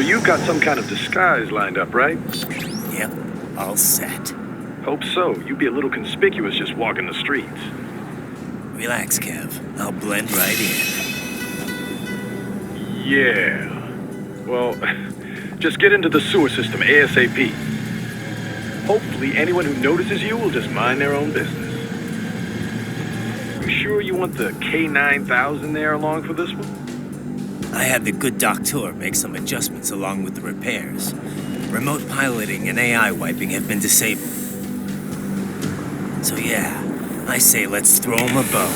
you've got some kind of disguise lined up, right? Yep, all set. Hope so. You'd be a little conspicuous just walking the streets. Relax, Kev. I'll blend right in. Yeah. Well, just get into the sewer system ASAP. Hopefully anyone who notices you will just mind their own business. You sure you want the K9000 there along for this one? I had the good doctor make some adjustments along with the repairs. Remote piloting and AI wiping have been disabled. So yeah, I say let's throw him a bone.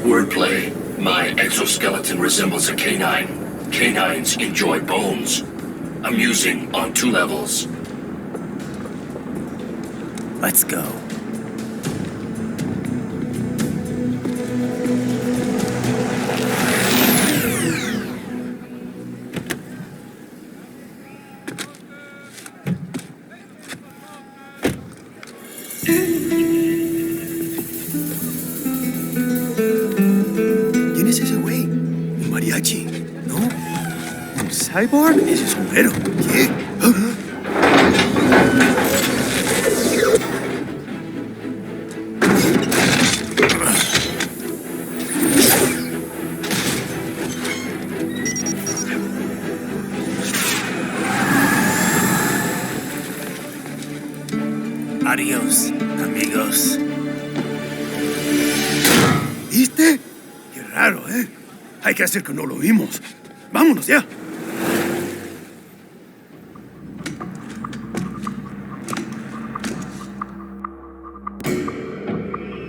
Wordplay. My exoskeleton resembles a canine. Canines enjoy bones. Amusing on 2 levels. Let's go. ¿Quién es ese güey? ¿Un mariachi? ¿No? ¿Un cyborg? Ese es un güero. ¿Qué? Adiós, amigos. ¿Viste? Qué raro, ¿eh? Hay que hacer que no lo vimos. Vámonos ya.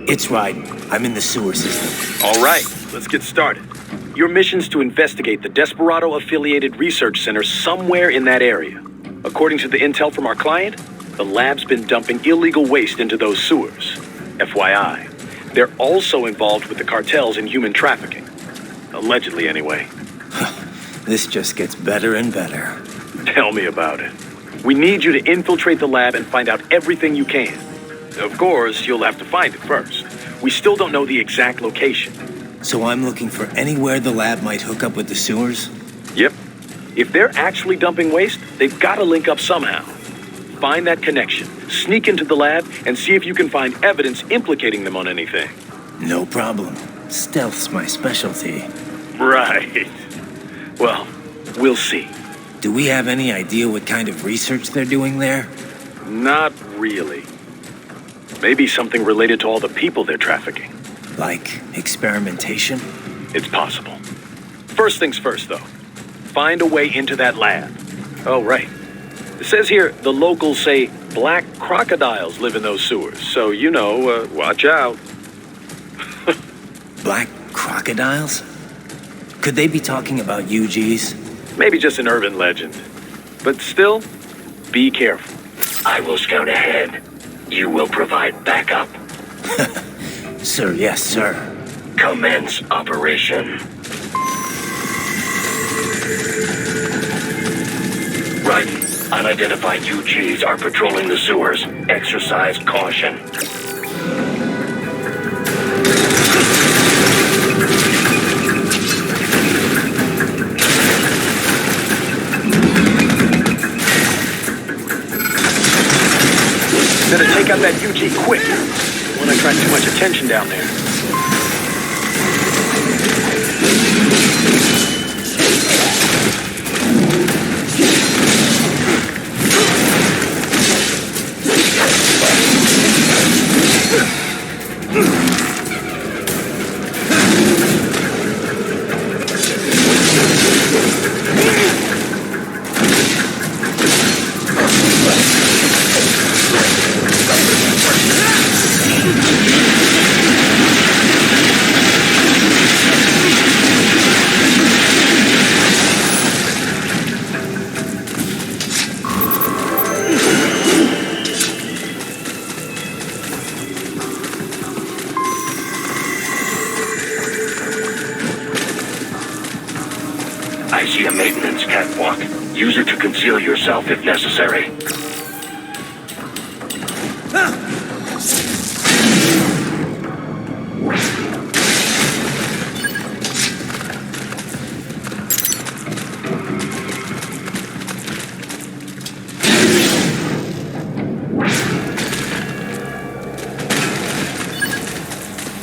It's right. I'm in the sewer system. All right, let's get started. Your mission's to investigate the Desperado-affiliated research center somewhere in that area. According to the intel from our client, the lab's been dumping illegal waste into those sewers. FYI, they're also involved with the cartels in human trafficking. Allegedly, anyway. This just gets better and better. Tell me about it. We need you to infiltrate the lab and find out everything you can. Of course, you'll have to find it first. We still don't know the exact location. So I'm looking for anywhere the lab might hook up with the sewers? Yep. If they're actually dumping waste, they've got to link up somehow. Find that connection, sneak into the lab, and see if you can find evidence implicating them on anything. No problem. Stealth's my specialty. Right. Well, we'll see. Do we have any idea what kind of research they're doing there? Not really. Maybe something related to all the people they're trafficking. Like experimentation? It's possible. First things first, though. Find a way into that lab. Oh, right. It says here the locals say black crocodiles live in those sewers, so, you know, watch out. Black crocodiles? Could they be talking about UGs? Maybe just an urban legend. But still, be careful. I will scout ahead. You will provide backup. Sir, yes, sir. Commence operation. Right. Unidentified UGs are patrolling the sewers. Exercise caution. Better take out that UG quick. Won't attract too much attention down there. I see a maintenance catwalk. Use it to conceal yourself if necessary.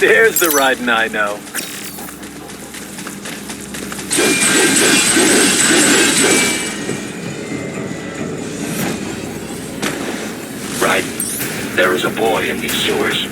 There's the riding I know. Right. There is a boy in these sewers.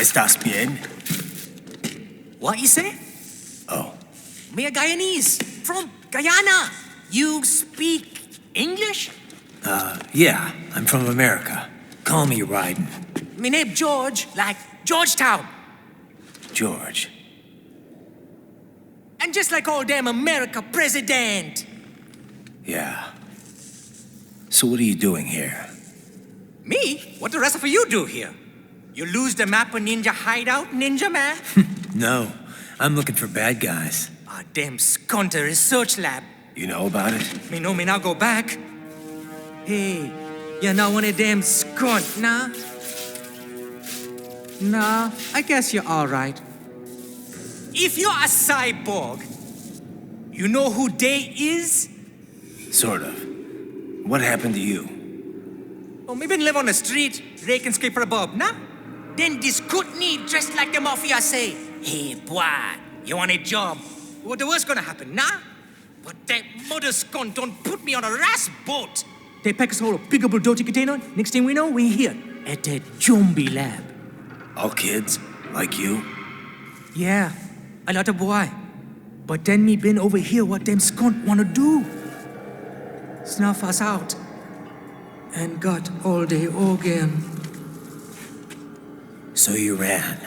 ¿Estás bien? What you say? Oh, Me a Guyanese from Guyana. You speak English? yeah, I'm from America. Call me Ryden. Me name George, like Georgetown. George. And just like all damn America president. Yeah. So what are you doing here? Me? What the rest of you do here? You lose the map of Ninja hideout, Ninja man? No, I'm looking for bad guys. Ah, damn skunter research lab. You know about it? Me know me now go back. Hey, you're not one of them skunt, nah? Nah, I guess you're all right. If you're a cyborg, you know who Day is? Sort of. What happened to you? Oh, maybe live on the street, rake and scrape for a bob, nah? Then this good need dressed like the mafia say, hey, boy, you want a job? What the worst gonna happen, nah? But that mother scunt don't put me on a ras boat. They pack us all a bigable dirty container. Next thing we know, we're here at that zombie lab. All kids, like you. Yeah, a lot of boy. But then me been over here what them skunt wanna do. Snuff us out. And got all the organ. So you ran.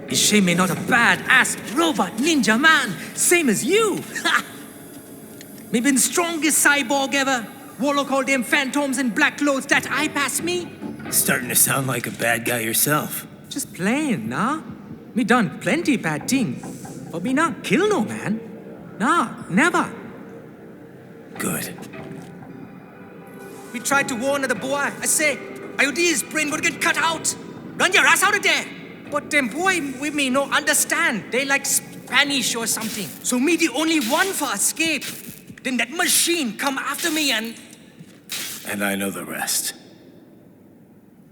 Is she me not a bad-ass robot ninja man? Same as you. Me been strongest cyborg ever. Warlock all them phantoms in black clothes that eye pass me. Starting to sound like a bad guy yourself. Just plain, nah? Me done plenty bad thing. But me not kill no man. Nah, never. Good. We tried to warn the boy. I say, IOD's brain gonna get cut out. Run your ass out of there. But them boy with me no understand. They like Spanish or something. So me the only one for escape. Then that machine come after me and... And I know the rest.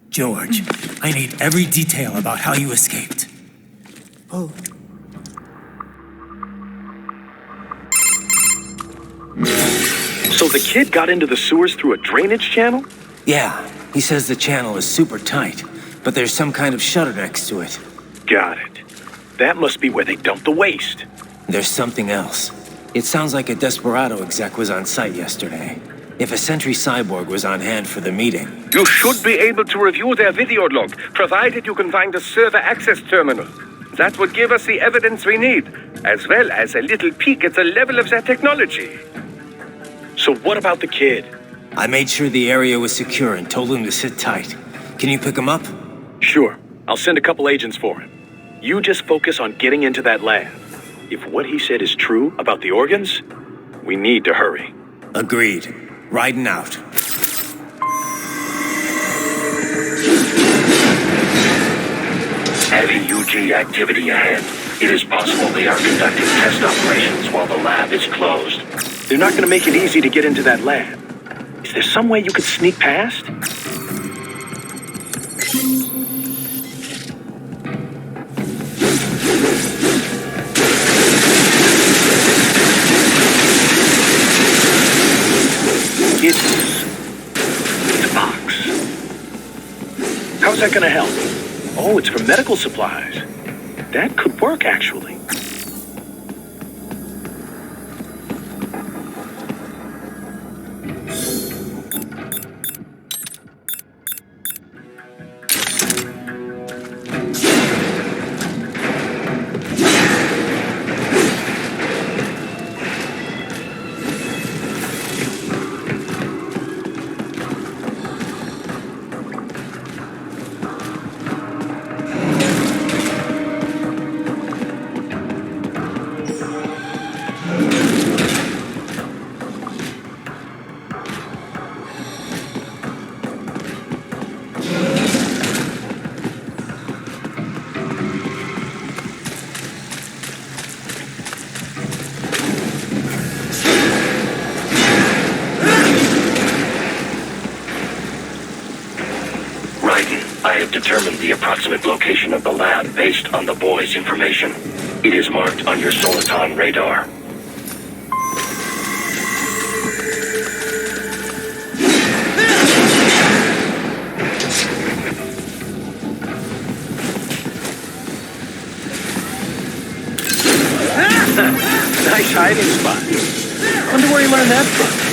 George, I need every detail about how you escaped. Oh. So the kid got into the sewers through a drainage channel? Yeah, he says the channel is super tight, but there's some kind of shutter next to it. Got it. That must be where they dump the waste. There's something else. It sounds like a Desperado exec was on site yesterday. If a Sentry Cyborg was on hand for the meeting. You should be able to review their video log, provided you can find a server access terminal. That would give us the evidence we need, as well as a little peek at the level of their technology. So what about the kid? I made sure the area was secure and told him to sit tight. Can you pick him up? Sure. I'll send a couple agents for him. You just focus on getting into that lab. If what he said is true about the organs, we need to hurry. Agreed. Riding out. Heavy UG activity ahead. It is possible they are conducting test operations while the lab is closed. They're not going to make it easy to get into that lab. Is there some way you could sneak past? It's a box. How's that going to help? Oh, it's for medical supplies. That could work, actually. I have determined the approximate location of the lab based on the boy's information. It is marked on your Soliton radar. Nice hiding spot. Wonder where you learned that from.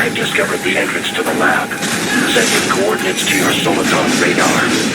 I've discovered the entrance to the lab. Sending coordinates to your Soliton radar.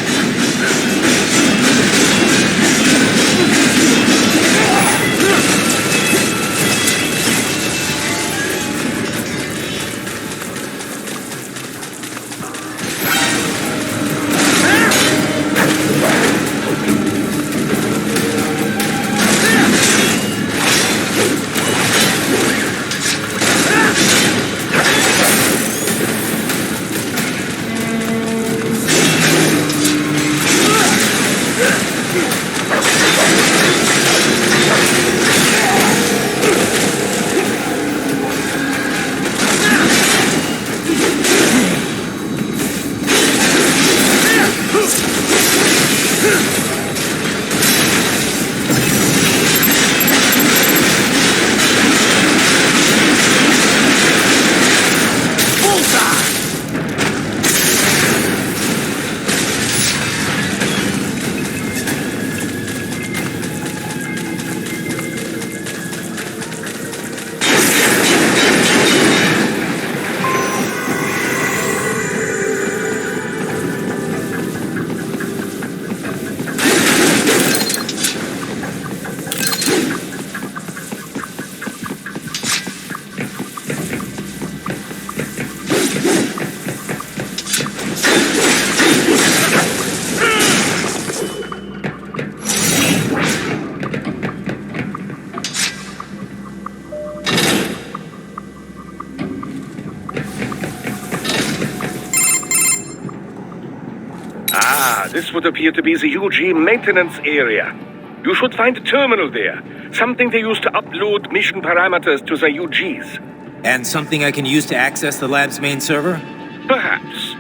This would appear to be the UG maintenance area. You should find a terminal there. Something they use to upload mission parameters to the UGs. And something I can use to access the lab's main server? Perhaps.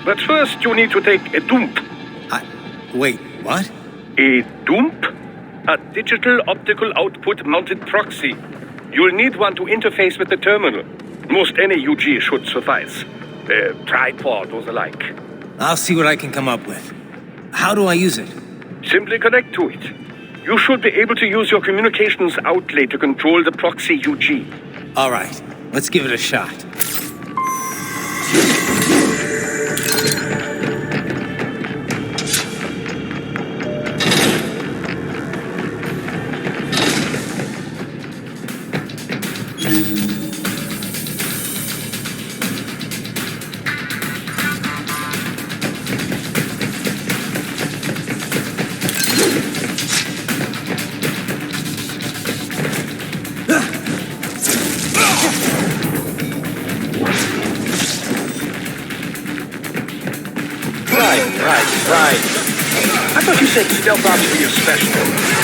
But first you need to take a dump. Wait, what? A dump? A digital optical output mounted proxy. You'll need one to interface with the terminal. Most any UG should suffice. A tripod or the like. I'll see what I can come up with. How do I use it? Simply connect to it. You should be able to use your communications outlay to control the proxy UG. All right, let's give it a shot. Right. I thought you said stealth ops were your specialty.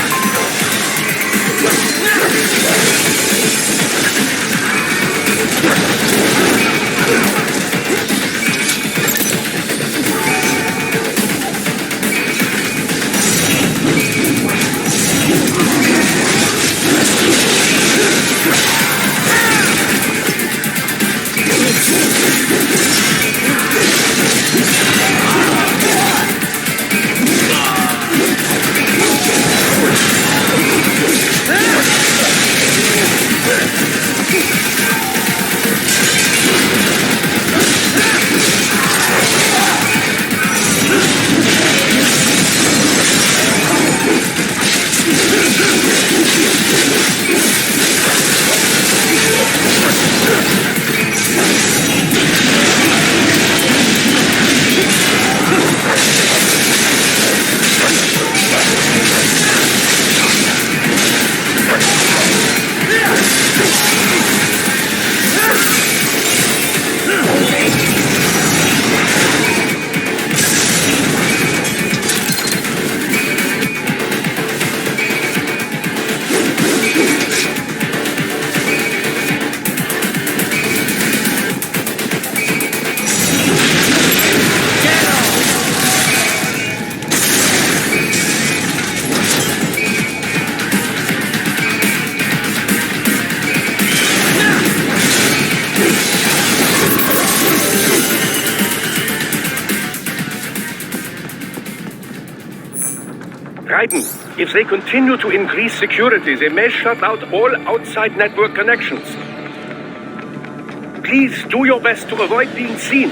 If they continue to increase security, they may shut out all outside network connections. Please do your best to avoid being seen.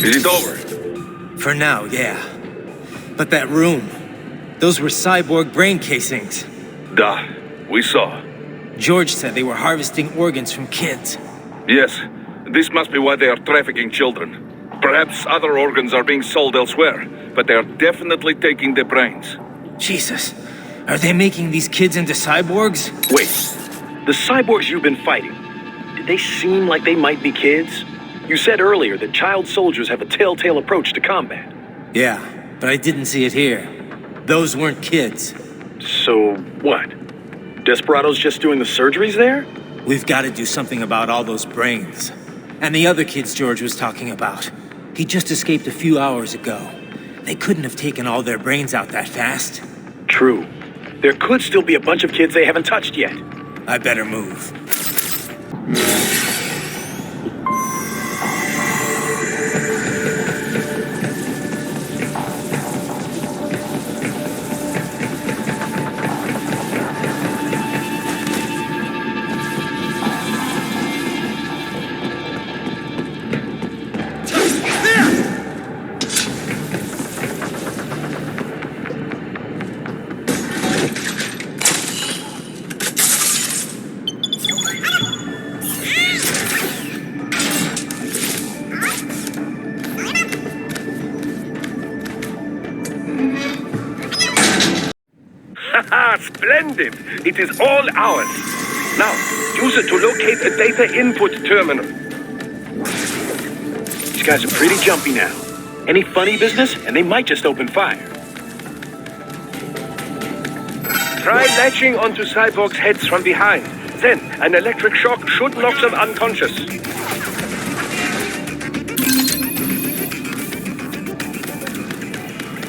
Is it over? For now, yeah. But that room, those were cyborg brain casings. Duh, we saw. George said they were harvesting organs from kids. Yes, this must be why they are trafficking children. Perhaps other organs are being sold elsewhere, but they are definitely taking the brains. Jesus, are they making these kids into cyborgs? Wait, the cyborgs you've been fighting, did they seem like they might be kids? You said earlier that child soldiers have a telltale approach to combat. Yeah, but I didn't see it here. Those weren't kids. So what? Desperado's just doing the surgeries there? We've got to do something about all those brains. And the other kids George was talking about. He just escaped a few hours ago. They couldn't have taken all their brains out that fast. True. There could still be a bunch of kids they haven't touched yet. I better move. Haha, splendid! It is all ours. Now, use it to locate a data input terminal. These guys are pretty jumpy now. Any funny business, and they might just open fire. Try latching onto cyborgs' heads from behind. Then, an electric shock should knock them unconscious.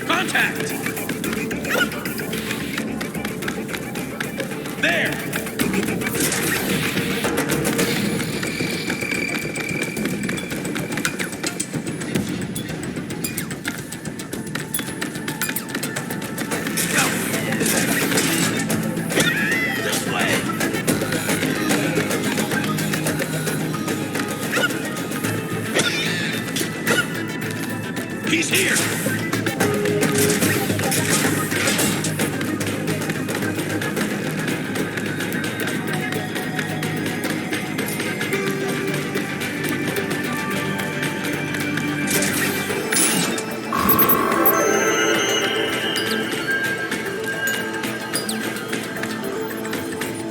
Contact! There! This way! He's here!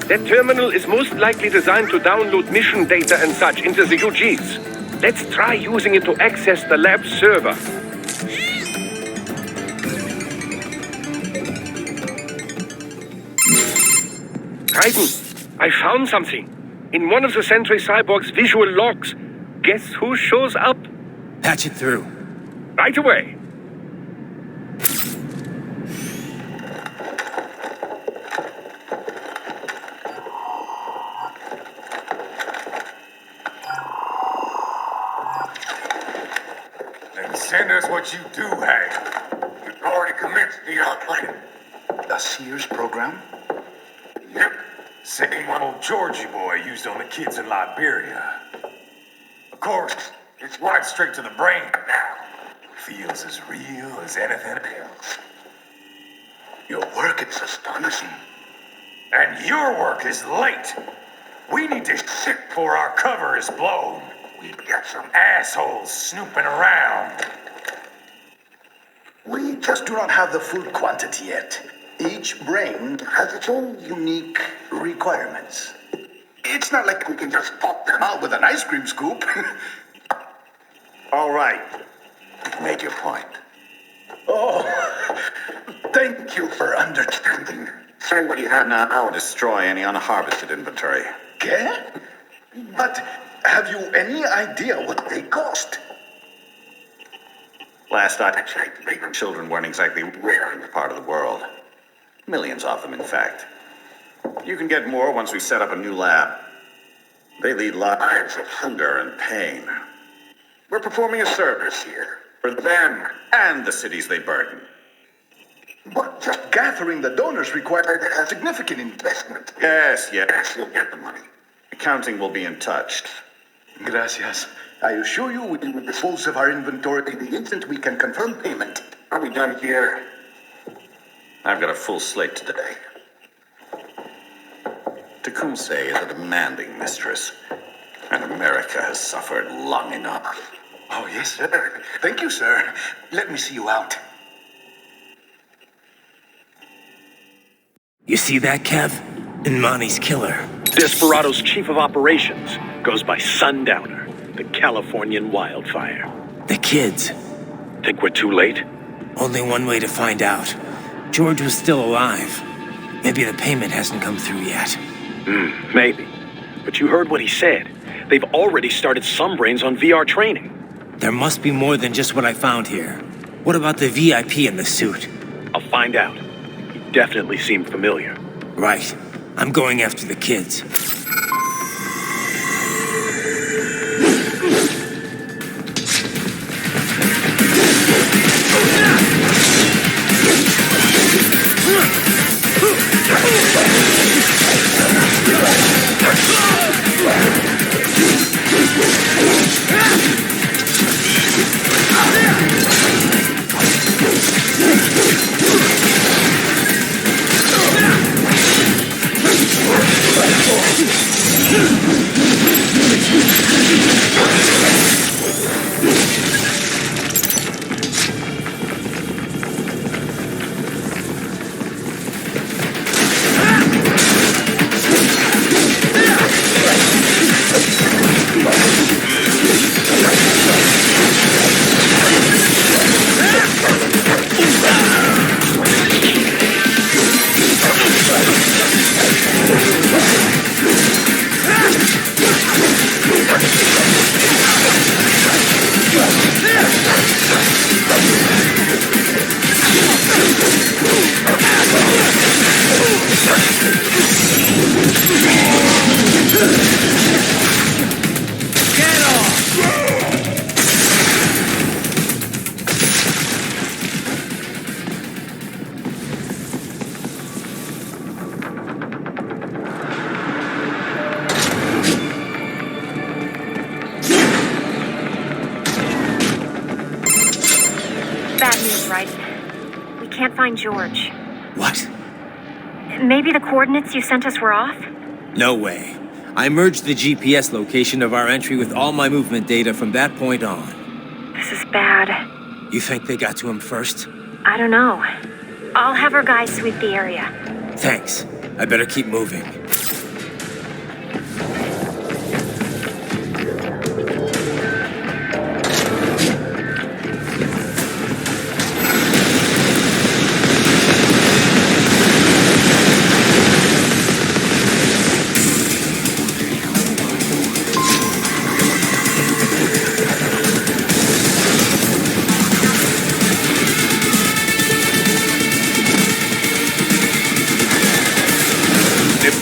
That terminal is most likely designed to download mission data and such into the UGs. Let's try using it to access the lab server. Raiden, I found something. In one of the Sentry Cyborg's visual logs. Guess who shows up? Patch it through. Right away. Send us what you do have. You've already commenced the plan. The Sears program? Yep. Same one old Georgie boy used on the kids in Liberia. Of course, it's right straight to the brain now. Feels as real as anything else. Your work is astonishing. And your work is late. We need to shit before our cover is blown. We've got some assholes snooping around. We just do not have the full quantity yet. Each brain has its own unique requirements. It's not like we can just pop them out with an ice cream scoop. All right. Make your point. Oh, thank you for understanding. Say what you have now. I'll destroy any unharvested inventory. Okay? But have you any idea what they cost? Last I checked, the children weren't exactly rare in this part of the world. Millions of them, in fact. You can get more once we set up a new lab. They lead lives of hunger and pain. We're performing a service here for them and the cities they burden. But just gathering the donors required a significant investment. Yes, you'll get the money. Accounting will be in touch. Gracias. I assure you we will dispose of our inventory the instant we can confirm payment. Are we done here? I've got a full slate today. Tecumseh is a demanding mistress, and America has suffered long enough. Oh, yes, sir. Thank you, sir. Let me see you out. You see that, Kev? Imani's killer. Desperado's chief of operations goes by Sundowner, the Californian wildfire. The kids. Think we're too late? Only one way to find out. George was still alive. Maybe the payment hasn't come through yet. Maybe. But you heard what he said. They've already started some brains on VR training. There must be more than just what I found here. What about the VIP in the suit? I'll find out. He definitely seemed familiar. Right. I'm going after the kids. Can't find George. What? Maybe the coordinates you sent us were off? No way. I merged the GPS location of our entry with all my movement data from that point on. This is bad. You think they got to him first? I don't know. I'll have our guys sweep the area. Thanks. I better keep moving.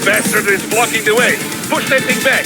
Bastard is blocking the way. Push that thing back.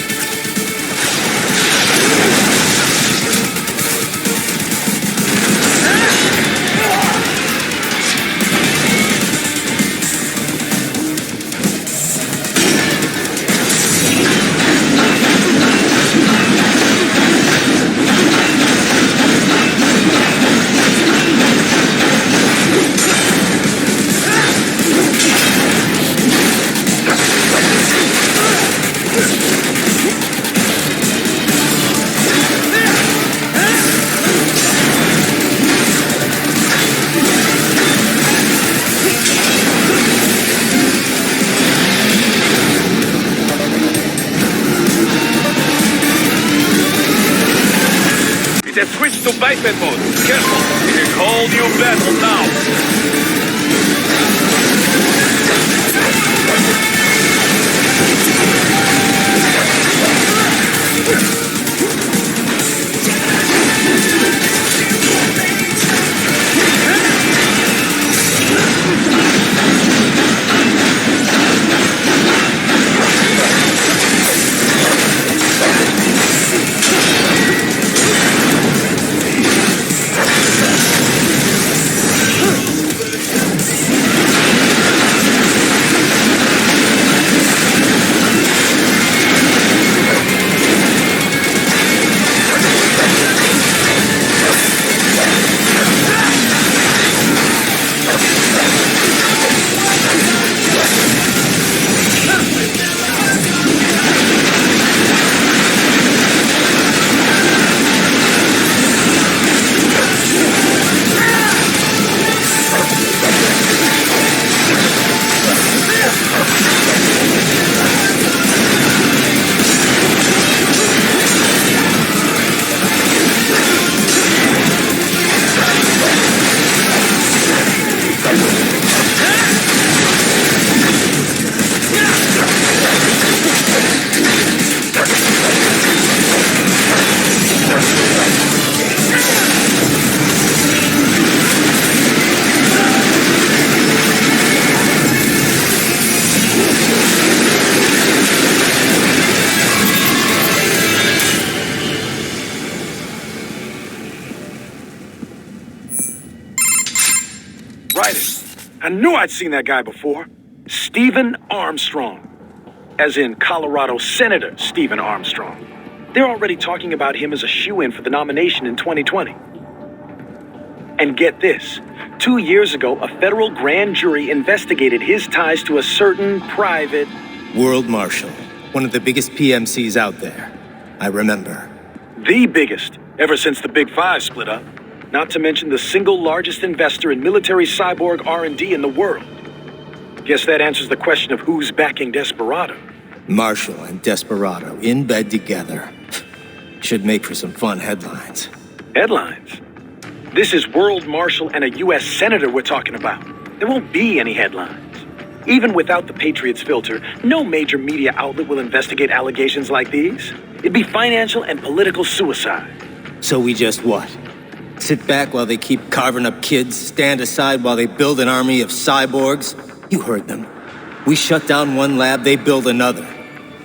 iPad mode. Careful. It's a whole new battle now. Right. I knew I'd seen that guy before. Stephen Armstrong. As in Colorado Senator Stephen Armstrong. They're already talking about him as a shoo-in for the nomination in 2020. And get this. 2 years ago, a federal grand jury investigated his ties to a certain private... World Marshal. One of the biggest PMCs out there. I remember. The biggest, ever since the Big Five split up. Not to mention the single largest investor in military cyborg R&D in the world. Guess that answers the question of who's backing Desperado. Marshall and Desperado in bed together. Should make for some fun headlines. Headlines? This is World Marshal and a U.S. Senator we're talking about. There won't be any headlines. Even without the Patriots filter, no major media outlet will investigate allegations like these. It'd be financial and political suicide. So we just what? Sit back while they keep carving up kids, stand aside while they build an army of cyborgs? You heard them. We shut down one lab, they build another.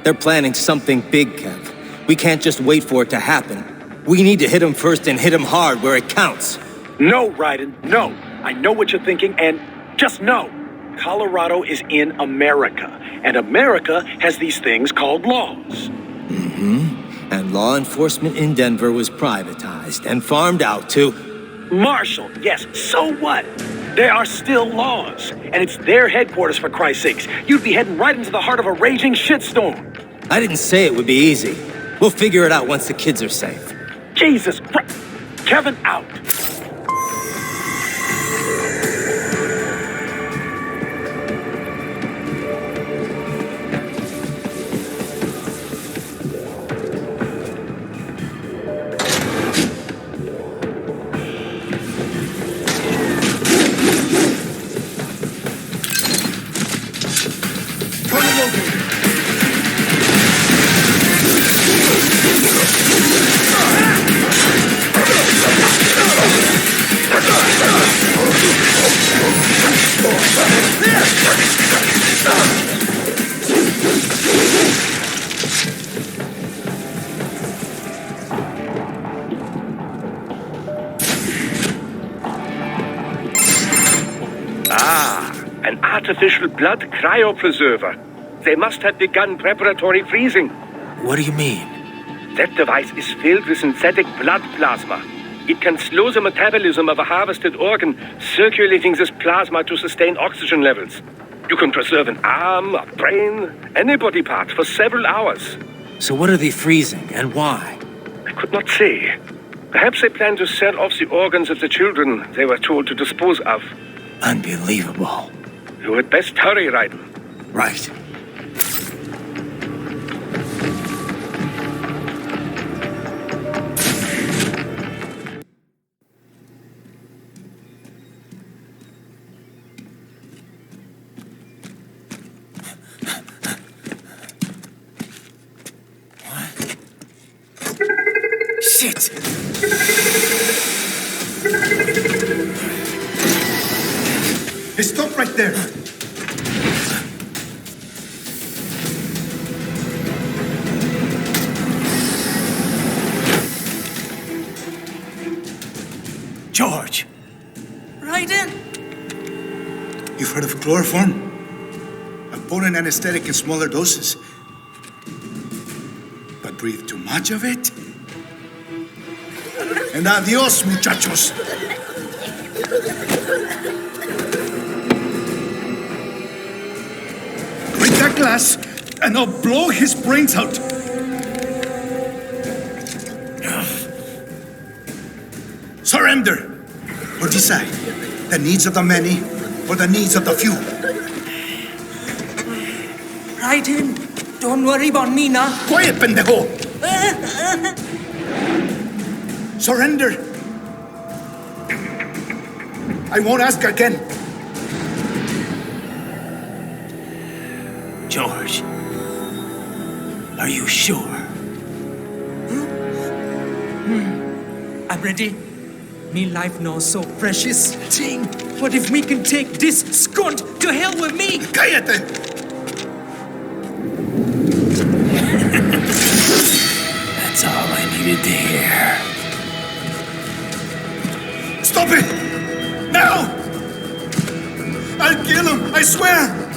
They're planning something big, Kev. We can't just wait for it to happen. We need to hit them first and hit them hard where it counts. No, Raiden, no. I know what you're thinking, and just know. Colorado is in America, and America has these things called laws. And law enforcement in Denver was privatized and farmed out to... Marshall, yes, so what? There are still laws, and it's their headquarters, for Christ's sakes. You'd be heading right into the heart of a raging shitstorm. I didn't say it would be easy. We'll figure it out once the kids are safe. Jesus Christ. Kevin, out. An artificial blood cryopreserver. They must have begun preparatory freezing. What do you mean? That device is filled with synthetic blood plasma. It can slow the metabolism of a harvested organ, circulating this plasma to sustain oxygen levels. You can preserve an arm, a brain, any body part for several hours. So what are they freezing, and why? I could not say. Perhaps they plan to sell off the organs of the children they were told to dispose of. Unbelievable. You had best hurry, Raiden. Right. Shit! Stop right there. George! Raiden! You've heard of chloroform? A potent anesthetic in smaller doses. But breathe too much of it? And adios, muchachos. Break that glass, and I'll blow his brains out. Surrender! Or decide the needs of the many or the needs of the few. Raiden, don't worry about me now. Quiet, pendejo! Surrender! I won't ask again. George, are you sure? I'm ready. Me life now so precious. Ting, what if me can take this skunt to hell with me? Cállate! That's all I needed to hear. Stop it! Now! I'll kill him, I swear!